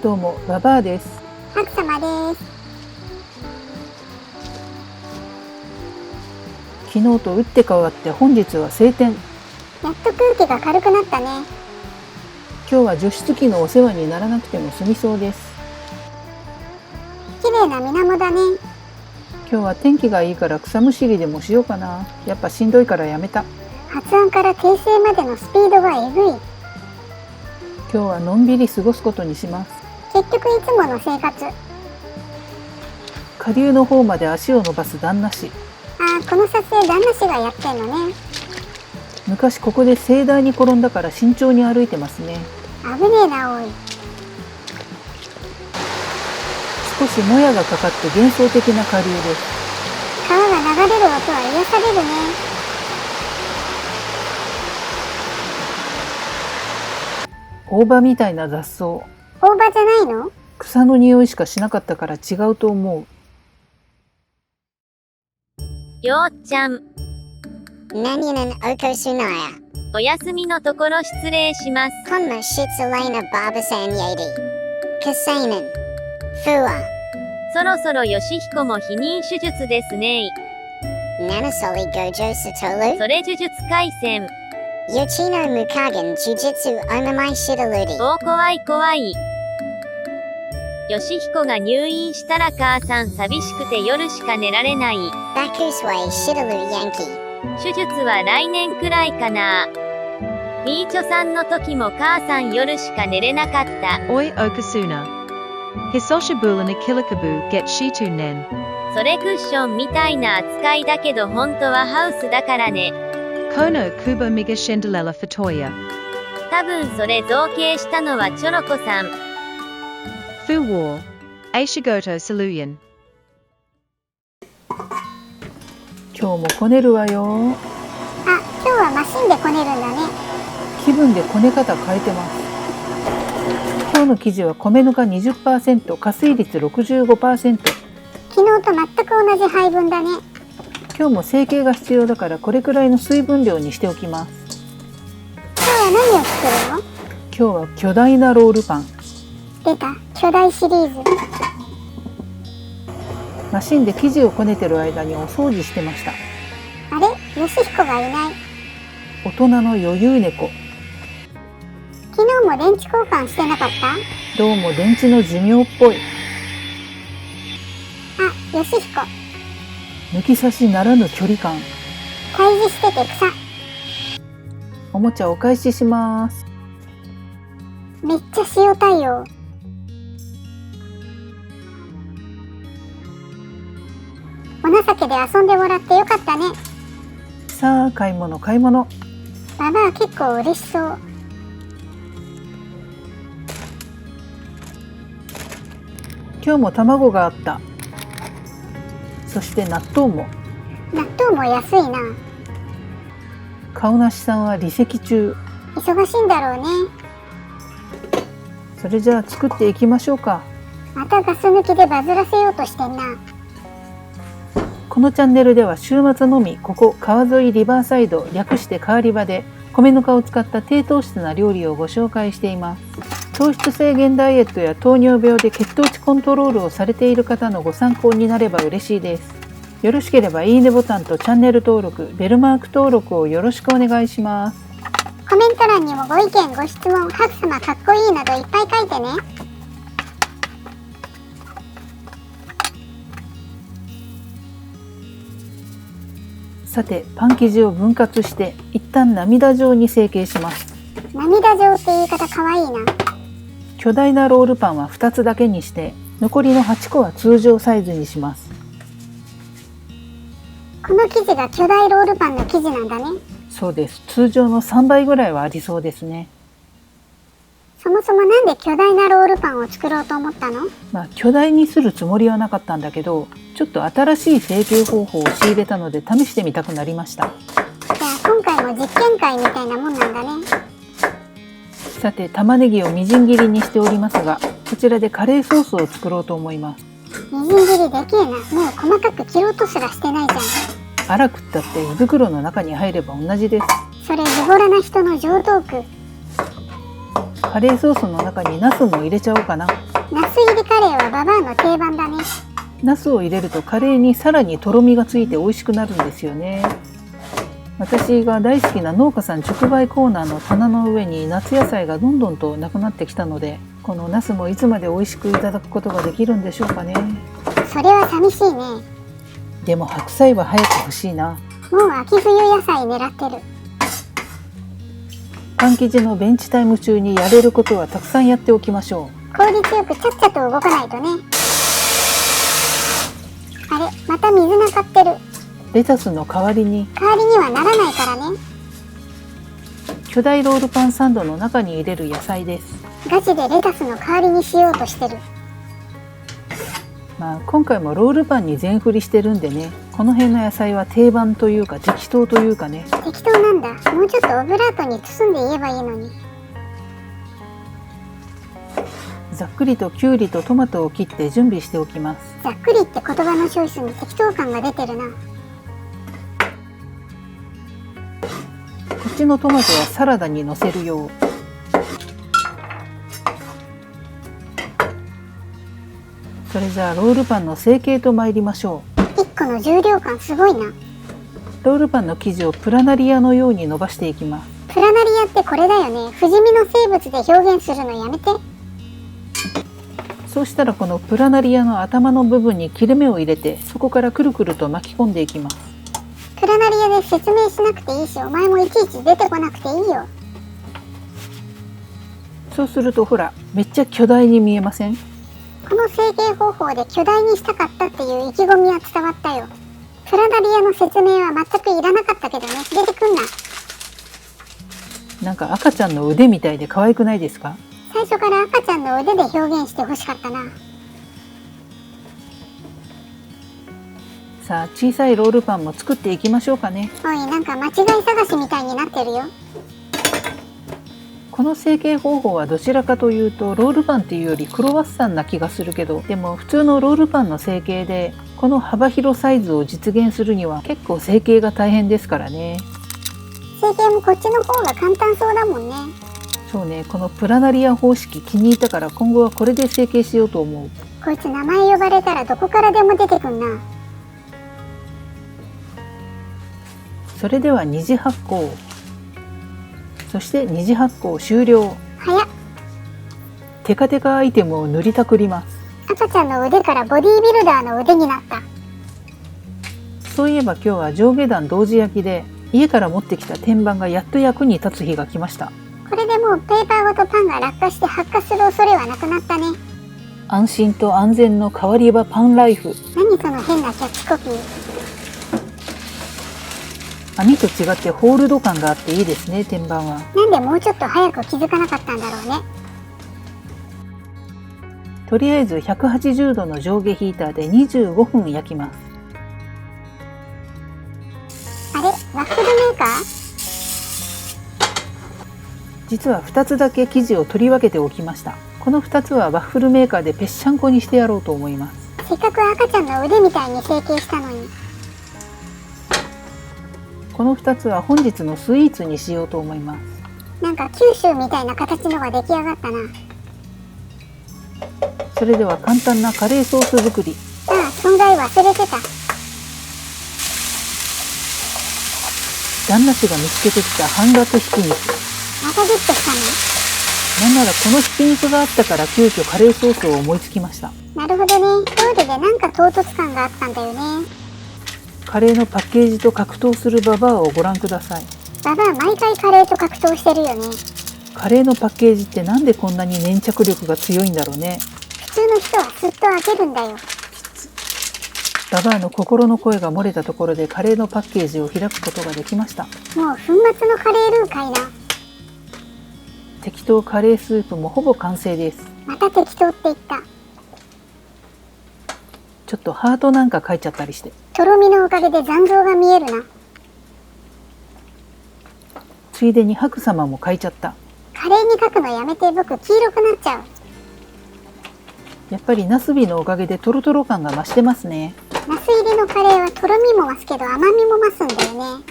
どうも、ババアです。ハク様です。昨日と打って変わって本日は晴天。やっと空気が軽くなったね。今日は除湿機のお世話にならなくても済みそうです。綺麗な水面だね。今日は天気がいいから草むしりでもしようかな。やっぱしんどいからやめた。発案から訂正までのスピードがえぐい。今日はのんびり過ごすことにします。結局いつもの生活。下流の方まで足を伸ばす旦那氏。この撮影旦那氏がやってんのね。昔ここで盛大に転んだから慎重に歩いてますね。危ねえなおい。少しもやがかかって幻想的な下流です。川が流れる音は癒されるね。大葉みたいな雑草。大葉じゃないの？草の匂いしかしなかったから違うと思う。ようちゃん、Nanyanan Okosunaya. お休みのところ失礼します。 Konma Shitsalena Barbasan Yadi. Kasanan. Fua. そろそろヨシヒコも避妊手術ですね。 Nanasoli Gojo Satolu. それ呪術廻戦。 Yochino Mukagan Jujitsu Omamai Shitaludi. おー怖い怖い。ヨシヒコが入院したら母さん寂しくて夜しか寝られない。 Bakusway Shitalu Yankee. 手術は来年くらいかな。ミーチョさんの時も母さん夜しか寝れなかった。 Oi Okasuna. Hisoshabula Nakilakabu get Shitu Nen. それクッションみたいな扱いだけど本当はハウスだからね。 Kono Kuba Miga Shendelela Fatoya. 多分それ造形したのはチョロコさん。 Fu War. Aishigoto Saluyan. 今日もこねるわよ。今日はマシンでこねるんだね。気分でこね方変えてます。今日の生地は米ぬか 20%、加水率 65%。昨日と全く同じ配分だね。今日も成形が必要だからこれくらいの水分量にしておきます。今日は何を作るの？今日は巨大なロールパン。出た、巨大シリーズ。マシンで生地をこねてる間にお掃除してました。あれ、ヨシヒコがいない。大人の余裕猫。昨日も電池交換してなかった？どうも電池の寿命っぽい。ヨシヒコ、抜き差しならぬ距離感。退治してて草。おもちゃお返しします。めっちゃ塩対応。お情けで遊んでもらってよかったね。さあ買い物買い物。ババア結構嬉しそう。今日も卵があった。そして納豆も。納豆も安いな。顔なしさんは離席中。忙しいんだろうね。それじゃあ作っていきましょうか。またガス抜きでバズらせようとしてんな。このチャンネルでは週末のみここ川沿いリバーサイド略して川リバで米ぬかを使った低糖質な料理をご紹介しています。糖質制限ダイエットや糖尿病で血糖値コントロールをされている方のご参考になれば嬉しいです。よろしければいいねボタンとチャンネル登録、ベルマーク登録をよろしくお願いします。コメント欄にもご意見ご質問、ハク様かっこいいなどいっぱい書いてね。さてパン生地を分割して一旦涙状に成形します。涙状って言い方かわいいな。巨大なロールパンは2つだけにして残りの8個は通常サイズにします。この生地が巨大ロールパンの生地なんだね。そうです。通常の3倍ぐらいはありそうですね。そもそもなんで巨大なロールパンを作ろうと思ったの？巨大にするつもりはなかったんだけど、ちょっと新しい成形方法を仕入れたので試してみたくなりました。じゃあ今回も実験会みたいなもんなんだね。さて玉ねぎをみじん切りにしておりますが、こちらでカレーソースを作ろうと思います。みじん切りでけえな。もう細かく切ろうとすらしてないじゃん。粗くったって胃袋の中に入れば同じです。それズボラな人の常套句。カレーソースの中にナスも入れちゃおうかな。ナス入りカレーはババアの定番だね。ナスを入れるとカレーにさらにとろみがついて美味しくなるんですよね。私が大好きな農家さん直売コーナーの棚の上に夏野菜がどんどんとなくなってきたので、このナスもいつまで美味しくいただくことができるんでしょうかね。それは寂しいね。でも白菜は早く欲しいな。もう秋冬野菜狙ってる。パン生地のベンチタイム中にやれることはたくさんやっておきましょう。効率よくちゃっちゃと動かないとね。あれ、また水がかってる。レタスの代わりに代わりにはならないからね。巨大ロールパンサンドの中に入れる野菜です。ガチでレタスの代わりにしようとしてる。今回もロールパンに全振りしてるんでね、この辺の野菜は定番というか適当というかね。適当なんだ。もうちょっとオブラートに包んで言えばいいのに。ざっくりときゅうりとトマトを切って準備しておきます。ざっくりって言葉のチョイスに適当感が出てるな。こっちのトマトはサラダにのせるよう。それじゃあロールパンの成形と参りましょう。1個の重量感すごいな。ロールパンの生地をプラナリアのように伸ばしていきます。プラナリアってこれだよね。不死身の生物で表現するのやめて。そうしたらこのプラナリアの頭の部分に切れ目を入れて、そこからくるくると巻き込んでいきます。プラナリアで説明しなくていいし、お前もいちいち出てこなくていいよ。そうするとほら、めっちゃ巨大に見えません？この成形方法で巨大にしたかったっていう意気込みは伝わったよ。プラナリアの説明は全くいらなかったけどね。出てくんな。なんか赤ちゃんの腕みたいで可愛くないですか？最初から赤ちゃんの腕で表現してほしかったな。さあ、小さいロールパンも作っていきましょうかね。おい、なんか間違い探しみたいになってるよ。この成形方法はどちらかというとロールパンっていうよりクロワッサンな気がするけど、でも普通のロールパンの成形でこの幅広サイズを実現するには結構成形が大変ですからね。成形もこっちの方が簡単そうだもんね。そうね、このプラナリア方式気に入ったから今後はこれで成形しようと思う。こいつ名前呼ばれたらどこからでも出てくんな。それでは二次発酵、そして二次発酵終了。早っ。テカテカアイテムを塗りたくります。赤ちゃんの腕からボディービルダーの腕になった。そういえば今日は上下段同時焼きで家から持ってきた天板がやっと役に立つ日が来ました。これでもうペーパーごとパンが落下して発火する恐れはなくなったね。安心と安全の代わりはパンライフ。何その変なキャッチコピー。網と違ってホールド感があっていいですね、天板は。なんでもうちょっと早く気づかなかったんだろうね。とりあえず180度の上下ヒーターで25分焼きます。あれ、ワッフルメーカー？実は2つだけ生地を取り分けておきました。この2つはワッフルメーカーでぺっしゃんこにしてやろうと思います。せっかく赤ちゃんの腕みたいに成形したのに。この2つは本日のスイーツにしようと思います。なんか九州みたいな形のが出来上がったな。それでは簡単なカレーソース作り。ああ、存在忘れてた。旦那氏が見つけてきた半額ひき肉。またゲットしたなんならこのひき肉があったから急遽カレーソースを思いつきました。の？なるほどね。ロールでなんか唐突感があったんだよね。カレーのパッケージと格闘するババアをご覧ください。ババア毎回カレーと格闘してるよね。カレーのパッケージってなんでこんなに粘着力が強いんだろうね。普通の人はすっと開けるんだよ。ババアの心の声が漏れたところでカレーのパッケージを開くことができました。もう粉末のカレールーかいな。適当カレースープもほぼ完成です。また適当って言った。ちょっとハートなんか描いちゃったりして。とろみのおかげで残像が見えるな。ついでに白様も描いちゃった。カレーに描くのやめて、僕黄色くなっちゃう。やっぱりナスビのおかげでトロトロ感が増してますね。ナス入りのカレーはとろみも増すけど甘みも増すんだよね。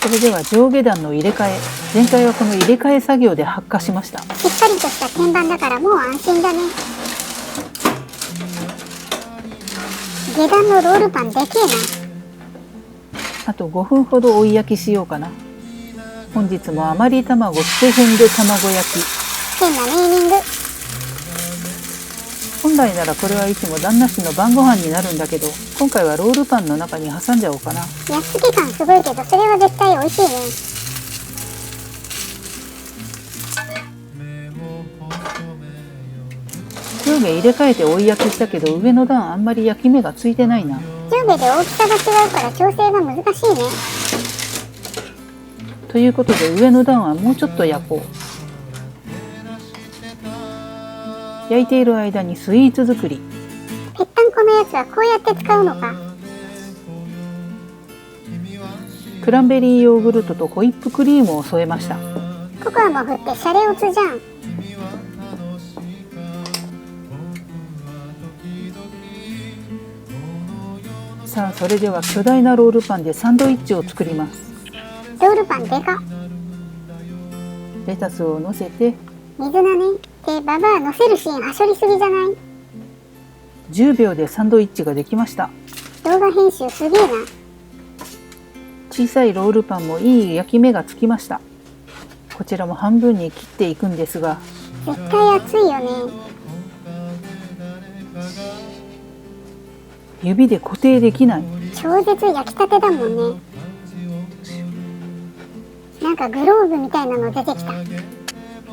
それでは上下段の入れ替え。前回はこの入れ替え作業で発火しました。しっかりとした天板だからもう安心だね。下段のロールパンでけえな。あと5分ほど追い焼きしようかな。本日も余り卵ステフンで卵焼き。変なネーミング。本来ならこれはいつも旦那氏の晩ご飯になるんだけど、今回はロールパンの中に挟んじゃおうかな。やっつけ感すごいけど、それは絶対美味しいね。上下入れ替えて追い焼きしたけど、上の段あんまり焼き目がついてないな。上下で大きさが違うから調整が難しいね。ということで上の段はもうちょっと焼こう。焼いている間にスイーツ作り。ぺったんこのやつはこうやって使うのか。クランベリーヨーグルトとホイップクリームを添えました。ココアも振ってシャレオツじゃん。さあ、それでは巨大なロールパンでサンドイッチを作ります。ロールパンでか。レタスを乗せて水菜ね。で、ババア乗せるシーンはしょりすぎじゃない？ 10秒でサンドイッチができました。動画編集すげえな。小さいロールパンもいい焼き目がつきました。こちらも半分に切っていくんですが、絶対熱いよね。指で固定できない。超絶焼きたてだもんね。なんかグローブみたいなの出てきた。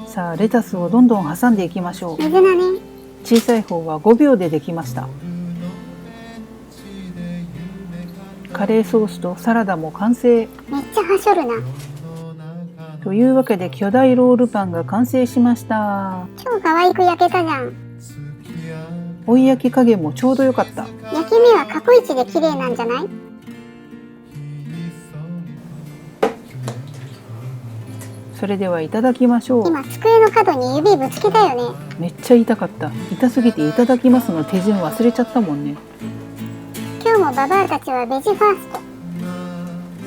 さあ、レタスをどんどん挟んでいきましょう。水菜ね。小さい方は5秒でできました。カレーソースとサラダも完成。めっちゃはしょるな。というわけで巨大ロールパンが完成しました。超可愛く焼けたじゃん。追い焼き加減もちょうどよかった。焼き目は過去一で綺麗なんじゃない？それではいただきましょう。今机の角に指ぶつけたよね。めっちゃ痛かった。痛すぎていただきますの手順忘れちゃったもんね。今日もババアたちはベジファースト。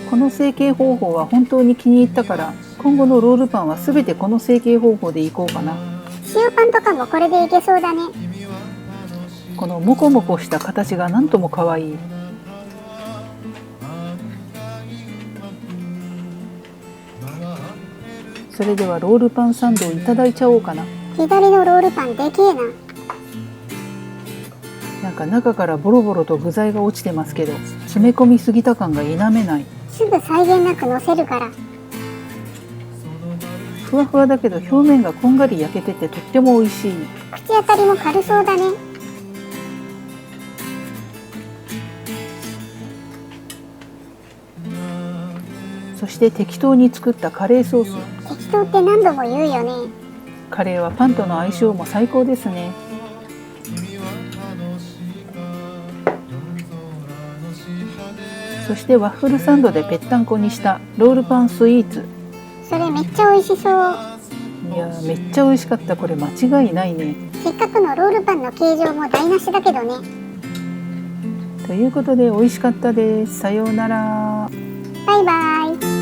この成形方法は本当に気に入ったから、今後のロールパンはすべてこの成形方法でいこうかな。塩パンとかもこれでいけそうだね。このモコモコした形がなんとも可愛い。それではロールパンサンドをいただいちゃおうかな。左のロールパンでけえな。なんか中からボロボロと具材が落ちてますけど、詰め込みすぎた感が否めない。すぐ際限なく乗せるから。ふわふわだけど表面がこんがり焼けててとっても美味しい。口当たりも軽そうだね。そして適当に作ったカレーソース。適当って何度も言うよね。カレーはパンとの相性も最高ですね。そしてワッフルサンドでぺったんこにしたロールパンスイーツ。それめっちゃ美味しそう。いやー、めっちゃ美味しかった。これ間違いないね。せっかくのロールパンの形状も台無しだけどね。ということで美味しかったです。さようなら。バイバイ。